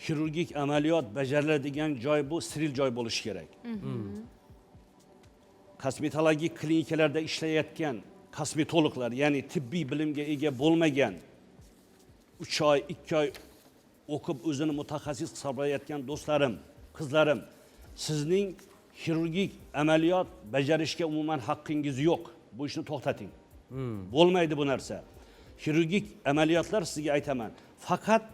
xirurgik ameliyat bajariladigan joy bu steril joy bo'lishi kerak. Kosmetologik klinikalarda ishlayotgan kosmetologlar, ya'ni tibbiy bilimga ega bo'lmagan 3 oy, 2 oy o'qib o'zini mutaxassis hisoblayotgan do'stlarim, qizlarim, sizning xirurgik ameliyat bajarishga umuman haqqingiz yo'q. Bu ishni to'xtating. Bo'lmaydi bu narsa. Xirurgik ameliyatlar sizga aytaman, faqat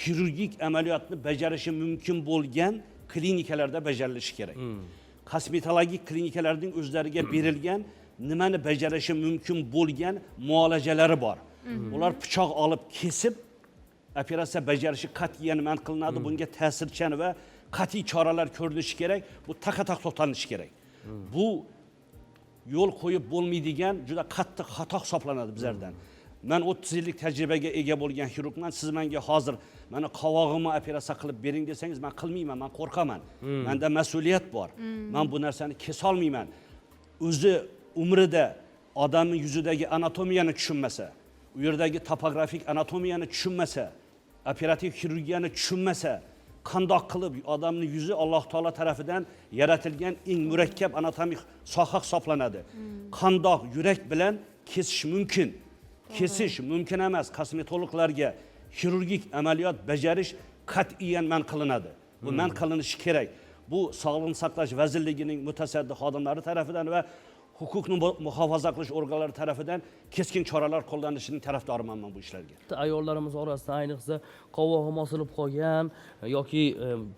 xirurgik ameliyatni bajarishi mumkin bo'lgan klinikalarda bajarilishi kerak. Kosmetologik klinikalarning o'zlariga berilgan nimani bajarishi mumkin bo'lgan muolajalari bor. Ular pichoq olib kesib operatsiya bajarishi qat'iyan man qilinadi. Bunga ta'sirchan va qat'iy choralar ko'rilishi kerak. Bu taqataq to'xtalishi kerak. Bu yo'l qo'yib bo'lmaydigan juda qattiq xato hisoblanadi bizlardan. Men 30 yillik tajribaga ega bo'lgan xirurgman. Siz menga hozir mana qovog'imni operatsiya qilib bering desangiz, men qilmayman, men qo'rqaman. Menda mas'uliyat bor. Men bu narsani kesa olmayman. O'zi umrida odamning yuzidagi anatomiyani tushunmasa, u yerdagi topografik anatomiyani tushunmasa, operativ xirurgiyani tushunmasa, qandoq qilib odamning yuzi Alloh taolo tarafidan yaratilgan eng murakkab anatomik soha hisoblanadi. Qandoq yurak bilan kesish mumkin? Kesish mumkin emas. Kosmetologlarga xirurgik ameliyat bajarish qat'iyan man qilinadi. Bu man qilinishi kerak. Bu Sog'liqni saqlash vazirligining mutasaddi xodimlari tarafidan va huquqni muhofaza qilish organlari tarafidan keskin choralar qo'llanishining tarafdoriman men bu ishlarga. Ayollarimiz orasida ayniqsa qovog'im osilib qolgan yoki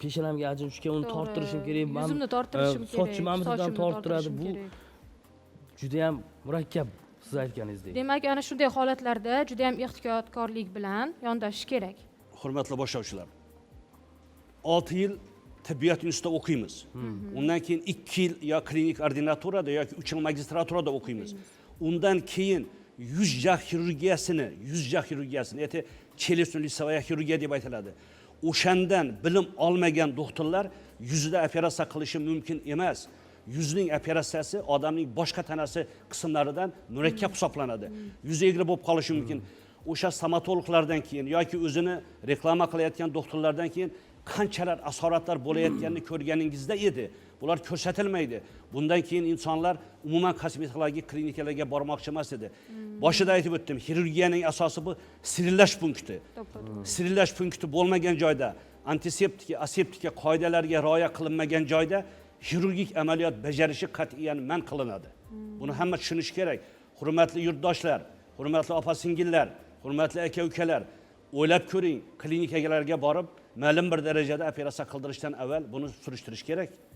peshonamga ajin tushgan, uni torttirishim kerak. Yuzimni torttirishim kerak. Sochim amridan torttiradi. Bu juda ham murakkab siz aytganingizdek. Demak, ana shunday holatlarda juda ham ehtiyotkorlik bilan yondashish kerak. Hurmatli boshlovchilar, 6 yil tibbiyot institutida o'qiymiz. Undan keyin 2 yil yo klinik ordinaturada yoki 3 yil magistraturada o'qiymiz. Undan keyin yuz-jag xirurgiyasini, yoki chelestno-lisovaya xirurgiya deb aytiladi. O'shandan bilim olmagan doktorlar yuzida operatsiya qilishi mumkin emas. Yuzning operatsiyasi odamning boshqa tanasi qismlaridan murakkab hisoblanadi. Yuz egri bo'lib qolishi mumkin. O'sha stomatologlardan keyin yoki o'zini reklama qilayotgan doktorlardan keyin qanchalar asoratlar bo'layotganini ko'rganingizda edi. Bular ko'rsatilmaydi. Bundan keyin insonlar umuman kosmetologik klinikalarga bormoqchi emas edi. Boshida aytib o'tdim, xirurgiyaning asosi bu sterilillash punkti. Sterilillash punkti bo'lmagan joyda, antiseptika, aseptika qoidalariga rioya qilinmagan joyda xirurgik ameliyat bajarishi qat'iyan man qilinadi. Buni hamma tushunish kerak. Hurmatli yurtdoshlar, hurmatli opa-singillar, hurmatli aka-ukalar, o'ylab ko'ring, klinikalarga borib ma'lum bir darajada operatsiya qildirishdan avval buni surishtirish kerak.